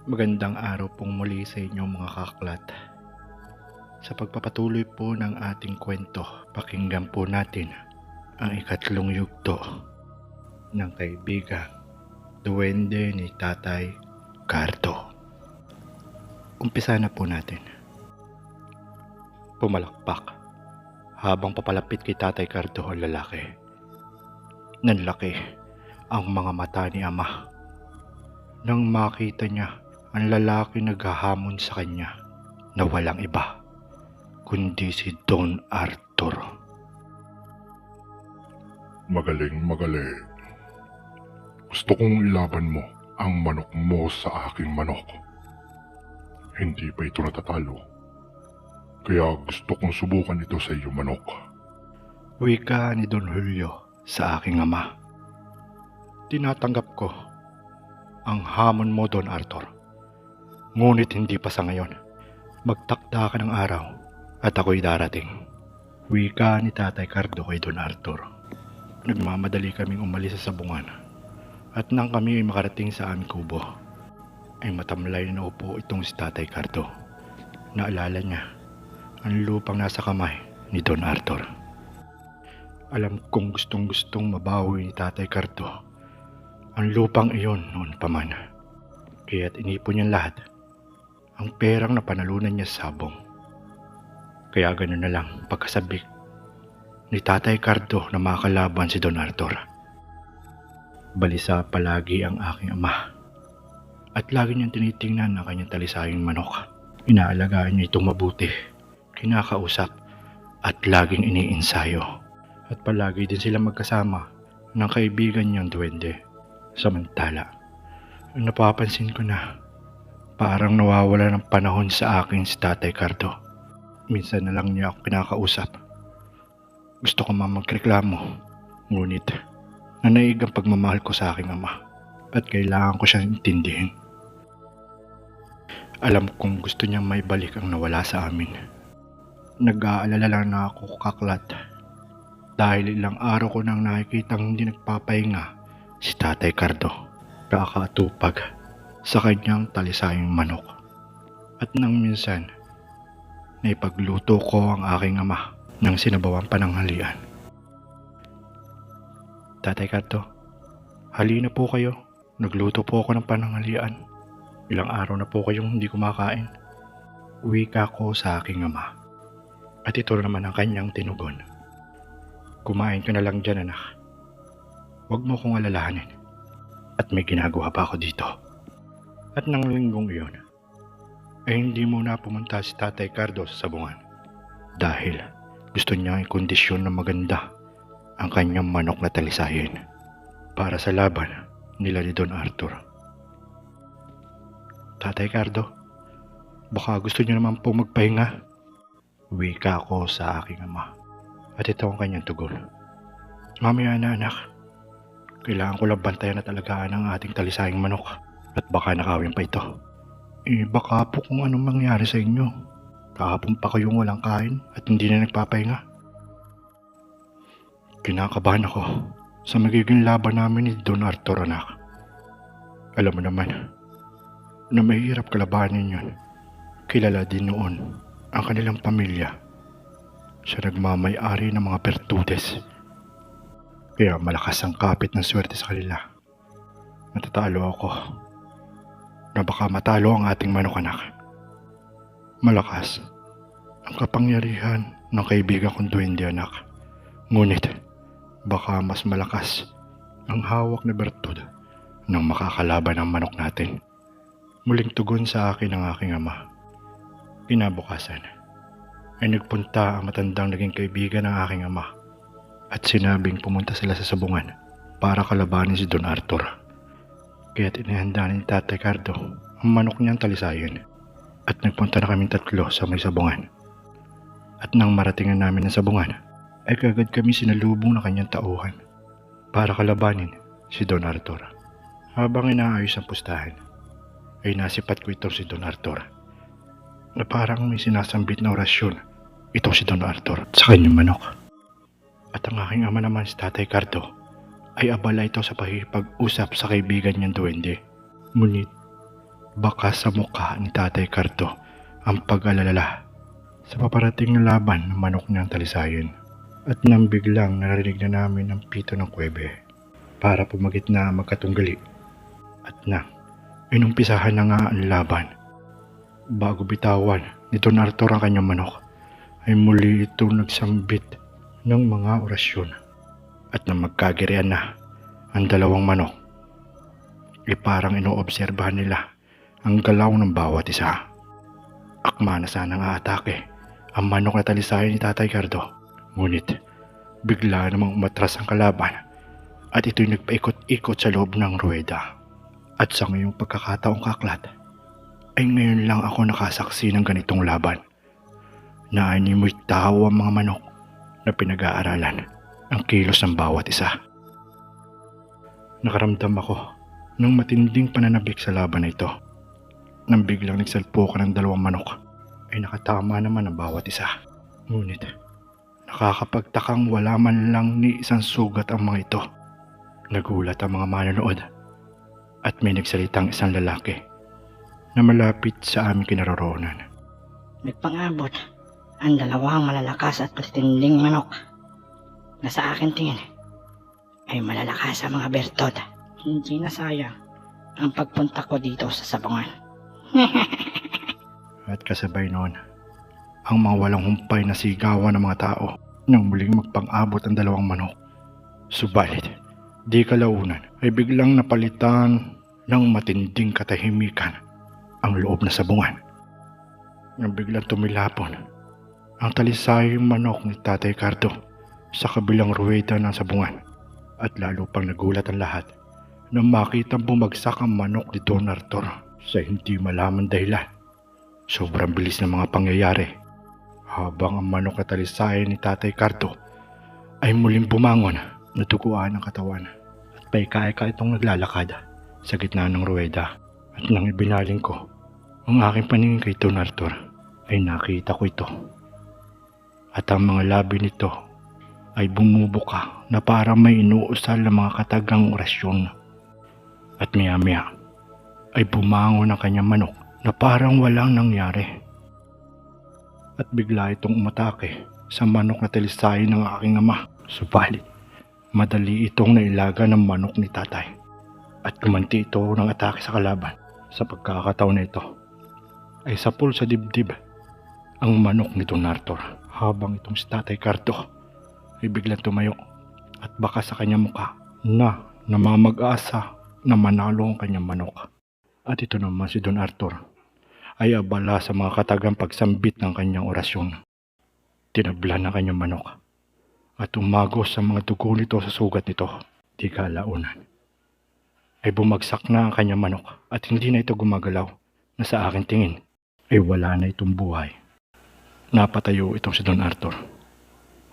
Magandang araw pong muli sa inyo mga kaklat. Sa pagpapatuloy po ng ating kwento, pakinggan po natin ang ikatlong yugto ng kaibigang duwende ni Tatay Cardo. Umpisa na po natin. Pumalakpak habang papalapit kay Tatay Cardo ang lalaki. Nanlaki ang mga mata ni Ama nang makita niya ang lalaki naghahamon sa kanya na walang iba kundi si Don Arthur. Magaling. Gusto kong ilaban mo ang manok mo sa aking manok. Hindi pa ito natatalo. Kaya gusto kong subukan ito sa iyo, manok. Wika ni Don Julio sa aking ama. Tinatanggap ko ang hamon mo, Don Arthur. Ngunit hindi pa sa ngayon. Magtakda ka ng araw at ako'y darating. Wika ni Tatay Cardo kay Don Arthur. Nagmamadali kaming umalis sa sabungan. At nang kami ay makarating sa aming kubo, ay matamlay na upo itong si Tatay Cardo. Naalala niya ang lupang nasa kamay ni Don Arthur. Alam kong gustong mabawi ni Tatay Cardo ang lupang iyon noon pa man. Kaya't inipon niya lahat ang perang na panalunan niya sa sabong. Kaya ganoon na lang pagkasabik ni Tatay Cardo na makalaban si Don Arthur. Balisa palagi ang aking ama at lagi niyang tinitingnan ang kanyang talisayang manok. Inaalagaan niya itong mabuti, kinakausap at laging iniinsayo. At palagi din sila magkasama ng kaibigan niyang duwende. Samantala, napapansin ko na parang nawawala ng panahon sa akin si Tatay Cardo. Minsan na lang niya ako kinakausap. Gusto ko magreklamo, ngunit nanaig ang pagmamahal ko sa aking ama at kailangan ko siyang intindihin. Alam kong gusto niyang maibalik ang nawala sa amin. Nag-aalala lang na ako, kaklat, dahil ilang araw ko nang nakikitang hindi nagpapahinga si Tatay Cardo, nakakatupag sa kanyang talisayang manok. At nang minsan, naipagluto ko ang aking ama ng sinabawang pananghalian. Tatay Cardo, halina po kayo. Nagluto po ako ng pananghalian. Ilang araw na po kayong hindi kumakain. Wika ko sa aking ama. At ito naman ang kanyang tinugon. Kumain ka na lang dyan, anak. Huwag mo kong alalahanin. At may ginagawa pa ako dito. At nang linggong iyon, ay hindi muna pumunta si Tatay Cardo sa sabungan. Dahil gusto niya ikondisyon na maganda ang kanyang manok na talisayin para sa laban nila ni Don Arthur. Tatay Cardo, baka gusto niyo naman po magpahinga. Wika ko sa aking ama. At ito ang kanyang tugon. Mamaya na, anak. Kailangan ko lang bantayan at alagaan ang ating talisayang manok. At baka nakawin pa ito. Baka po kung anong mangyari sa inyo. Kahapon pa kayong walang kain at hindi na nagpapahinga. Kinakabahan ako sa magiging laban namin ni Don Arthur, anak. Alam mo naman na mahirap kalabanin yun. Kilala din noon ang kanilang pamilya. Siya nagmamay-ari ng mga pertudes. Kaya malakas ang kapit ng swerte sa kanila. Natatalo ako na baka matalo ang ating manok, anak. Malakas ang kapangyarihan ng kaibigan kong duwende, anak. Ngunit baka mas malakas ang hawak na bertud ng makakalaban ng manok natin. Muling tugon sa akin ng aking ama. Kinabukasan ay nagpunta ang matandang naging kaibigan ng aking ama at sinabing pumunta sila sa sabungan para kalabanin si Don Arthur. Kaya't inihanda ni Tatay Cardo ang manok niyang talisayin at nagpunta na kaming tatlo sa may sabungan. At nang maratingan namin ang sabungan, ay kagad kami sinalubong ng kanyang tauhan para kalabanin si Don Arthur. Habang inaayos ang pustahan, ay nasipat ko ito si Don Arthur na parang may sinasambit na orasyon. Ito si Don Arthur sa kanyang manok. At ang aking ama naman si Tatay Cardo ay abala ito sa pakikipag-usap sa kaibigan niyang duwende. Ngunit bakas sa mukha ni Tatay Cardo ang pag-alala sa paparating na laban ng manok niyang talisayin. At nang biglang narinig na namin ang pito ng kuwebe para pumagit na magkatunggali. At nang inumpisahan na nga ang laban, bago bitawan ni Don Arthur ang kanyang manok, ay muli itong nagsambit ng mga orasyon. At nang magkagirian na ang dalawang manok, parang inoobserbahan nila ang galaw ng bawat isa. Akma na sanang aatake ang manok na talisayan ni Tatay Cardo. Ngunit bigla namang umatras ang kalaban at ito'y nagpaikot-ikot sa loob ng ruweda. At sa ngayong pagkakataong kaklat, ay ngayon lang ako nakasaksi ng ganitong laban. Naanimoy tawa ang mga manok na pinag-aaralan ang kilos ng bawat isa. Nakaramdam ako ng matinding pananabik sa laban na ito. Nang biglang nagsalpukan ng dalawang manok, ay nakatama naman ang bawat isa. Ngunit nakakapagtakang wala man lang ni isang sugat ang mga ito. Nagulat ang mga manonood at may nagsalitang isang lalaki na malapit sa aming kinaroroonan. Nagpang-abot ang dalawang malalakas at matitinding manok na sa akin tingin ay malalakas sa mga bertod. Hindi na sayang ang pagpunta ko dito sa sabungan. At kasabay noon, ang mga walang humpay na sigawan ng mga tao nang muling magpang-abot ang dalawang manok. Subalit, di kalaunan ay biglang napalitan ng matinding katahimikan ang loob na sabungan. Nang biglang tumilapon ang talisayang manok ni Tatay Cardo sa kabilang ruweda ng sabungan. At lalo pang nagulat ang lahat nang makitang bumagsak ang manok ni Don Arthur sa hindi malaman dahilan. Sobrang bilis ng mga pangyayari. Habang ang manok na talisayan ni Tatay Cardo ay muling bumangon, natuguan ang katawan at paika-ika itong naglalakad sa gitna ng ruweda. At nang ibinaling ko ang aking paningin kay Don Arthur, ay nakita ko ito. At ang mga labi nito ay bumubuka na parang may inuusal na mga katagang orasyon. At maya-maya ay bumangon ang kanyang manok na parang walang nangyari. At bigla itong umatake sa manok na talisayan ng aking ama. Subalit, madali itong nailaga ng manok ni Tatay. At kumanti ito ng atake sa kalaban. Sa pagkakataon na ito, ay sapul sa dibdib ang manok ni Don Arthur. Habang itong si Tatay Cardo ay biglang tumayo at baka sa kanyang mukha na namamag-asa na manalo ang kanyang manok. At ito naman si Don Arthur ay abala sa mga katagang pagsambit ng kanyang orasyon. Tinablan ang kanyang manok at umagos sa mga dugo nito sa sugat nito. Di kalaunan ay bumagsak na ang kanyang manok at hindi na ito gumagalaw, na sa aking tingin ay wala na itong buhay. Napatayo itong si Don Arthur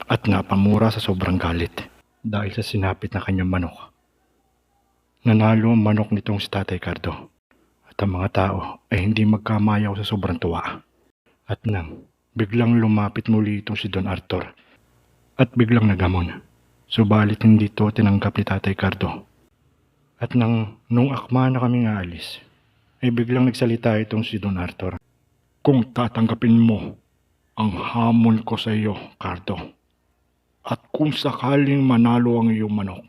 at napamura sa sobrang galit dahil sa sinapit na kanyang manok. Nanalo ang manok nitong si Tatay Cardo at ang mga tao ay hindi magkamayaw sa sobrang tuwa. At nang biglang lumapit muli itong si Don Arthur at biglang nagamon, subalit hindi ito tinanggap ni Tatay Cardo. At nung akma na kaming aalis, ay biglang nagsalita itong si Don Arthur. Kung tatanggapin mo ang hamon ko sa iyo, Cardo, at kung sakaling manalo ang iyong manok,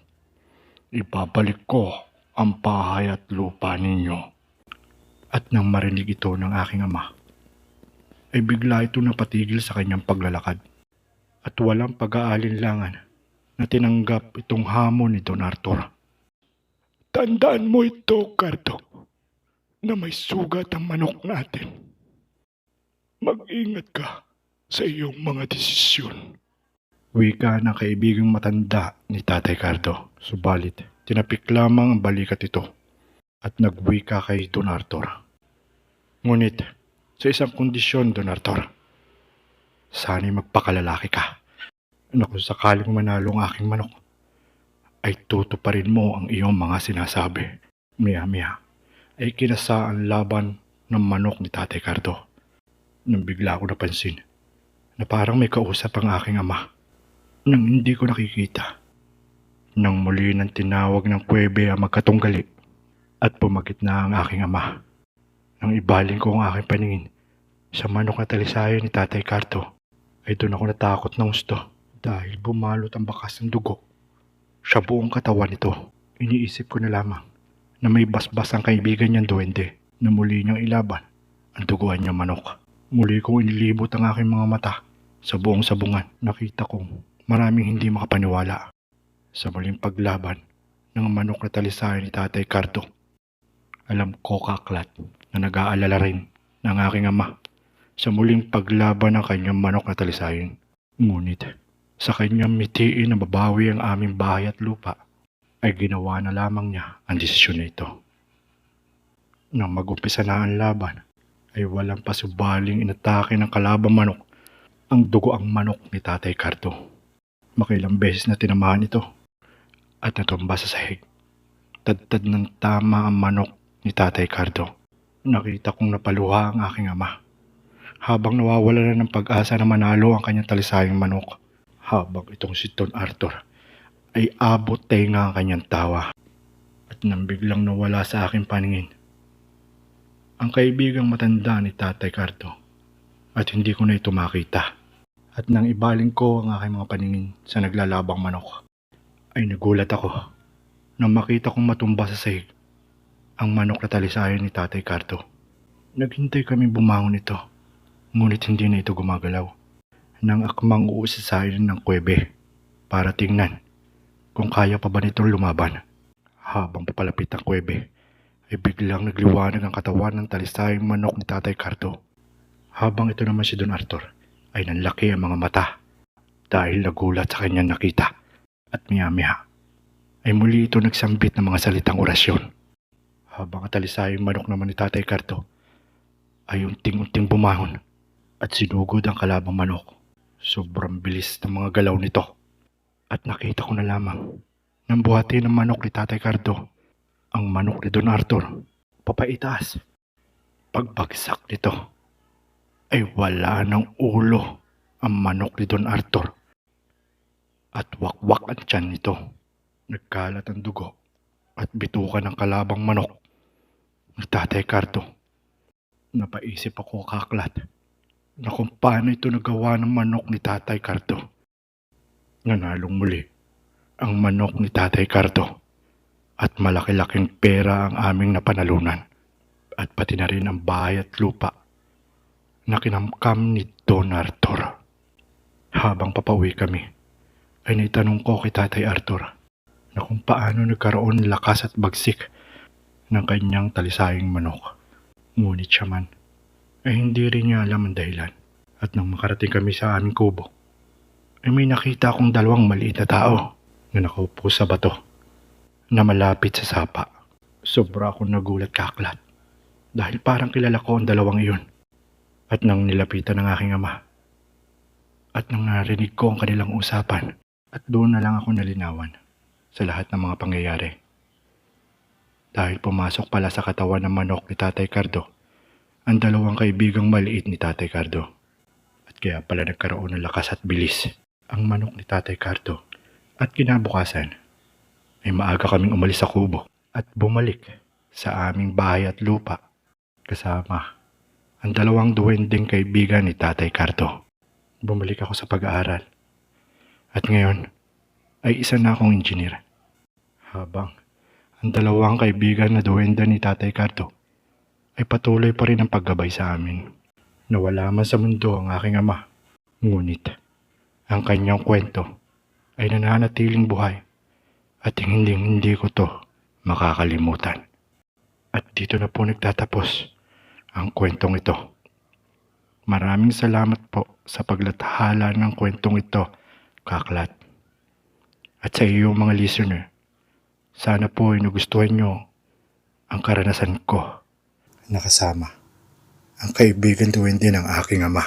ibabalik ko ang bahay at lupa ninyo. At nang marinig ito ng aking ama, ay bigla ito napatigil sa kanyang paglalakad at walang pag-aalinlangan na tinanggap itong hamon ni Don Arthur. Tandaan mo ito, Cardo, na may sugat ang manok natin. Mag-ingat ka sa iyong mga desisyon. Wika ng kaibigang matanda ni Tatay Cardo. Subalit, tinapik lamang ang balikat ito at nagwika kay Don Arthur. Ngunit, sa isang kondisyon, Don Arthur, sana'y magpakalalaki ka na kung sakaling manalo ang aking manok, ay tutuparin mo ang iyong mga sinasabi. Maya-maya ay kinasa ang laban ng manok ni Tatay Cardo. Nang bigla ako napansin na parang may kausap ang aking ama nang hindi ko nakikita. Nang muli nang tinawag ng kuwebe ang magkatunggali at pumagit na ang aking ama, Nang ibaling ko ang aking paningin sa manok na talisayan ni Tatay Cardo, ay doon ako natakot ng gusto dahil bumalot ang bakas ng dugo sa buong katawan nito. Iniisip ko na lamang na may basbas ang kaibigan niyang duwende na muli niyang ilaban ang duguan niyang manok. Muli kong inilibot ang aking mga mata sa buong sabungan. Nakita kong maraming hindi makapaniwala sa muling paglaban ng manok na talisayan ni Tatay Cardo. Alam ko, Kaklat, na nag-aalala rin ng aking ama sa muling paglaban ng kanyang manok na talisayan. Ngunit sa kanyang mitiin na babawi ang aming bahay at lupa, ay ginawa na lamang niya ang desisyon na ito. Nang mag-umpisa na ang laban, ay walang pasubaling inatake ng kalabang manok ang dugoang manok ni Tatay Cardo. Makilang beses na tinamaan ito at natumba sa sahig. Tadtad ng tama ang manok ni Tatay Cardo. Nakita kong napaluha ang aking ama habang nawawala na ng pag-asa na manalo ang kanyang talisayang manok. Habang itong si Don Arthur ay abot tenga ang kanyang tawa at nang biglang nawala sa aking paningin ang kaibigang matanda ni Tatay Cardo at hindi ko na ito makita. At nang ibaling ko ang aking mga paningin sa naglalabang manok, ay nagulat ako nang makita kong matumba sa sahig ang manok na talisayan ni Tatay Cardo. Naghintay kami bumangon ito, ngunit hindi na ito gumagalaw. Nang akmang uusasayin ng kuwebe para tingnan kung kaya pa ba nitong lumaban. Habang papalapit ang kuwebe, ay biglang nagliwanag ang katawan ng talisayang manok ni Tatay Cardo. Habang ito naman si Don Arthur, ay nanlaki ang mga mata dahil nagulat sa kanyang nakita. At maya-maya ay muli ito nagsambit ng mga salitang orasyon. Habang ang talisayang manok naman ni Tatay Cardo ay unting-unting bumangon at sinugod ang kalabang manok. Sobrang bilis ng mga galaw nito at nakita ko na lamang nang buhati ng manok ni Tatay Cardo ang manok ni Don Arthur papaitaas. Pagbagsak nito ay wala ng ulo ang manok ni Don Arthur at wakwak ang tiyan nito. Nagkalat ang dugo at bitukan ng kalabang manok ni Tatay Cardo. Napaisip ako, Kaklat, na kung paano ito nagawa ng manok ni Tatay Cardo. Nanalong muli ang manok ni Tatay Cardo at malaki-laking pera ang aming napanalunan at pati na rin ang bahay at lupa na kinamkam ni Don Arthur. Habang papauwi kami, ay naitanong ko kay Tatay Arthur na kung paano nagkaroon ng lakas at bagsik ng kanyang talisayang manok. Ngunit siya man ay hindi rin niya alam ang dahilan. At nang makarating kami sa aming kubo, ay may nakita akong dalawang maliit na tao na nakaupo sa bato na malapit sa sapa. Sobra akong nagulat, Kaklat, dahil parang kilala ko ang dalawang iyon. At nang nilapitan ng aking ama at nang narinig ko ang kanilang usapan, at doon na lang ako nalinawan sa lahat ng mga pangyayari. Dahil pumasok pala sa katawan ng manok ni Tatay Cardo ang dalawang kaibigang maliit ni Tatay Cardo. At kaya pala nagkaroon ng lakas at bilis ang manok ni Tatay Cardo. At kinabukasan ay maaga kaming umalis sa kubo at bumalik sa aming bahay at lupa kasama ang dalawang duwending kaibigan ni Tatay Cardo. Bumalik ako sa pag-aaral at ngayon ay isa na akong engineer. Habang ang dalawang kaibigan na duwende ni Tatay Cardo ay patuloy pa rin ang paggabay sa amin. Nawala man sa mundo ang aking ama, ngunit ang kanyang kwento ay nananatiling buhay at hindi ko to makakalimutan. At dito na po nagtatapos ang kwentong ito. Maraming salamat po sa paglathala ng kwentong ito, Kaklat. At sa iyo mga listener, sana po ay nagustuhan nyo ang karanasan ko. Nakasama ang kaibigan duwende ng aking ama.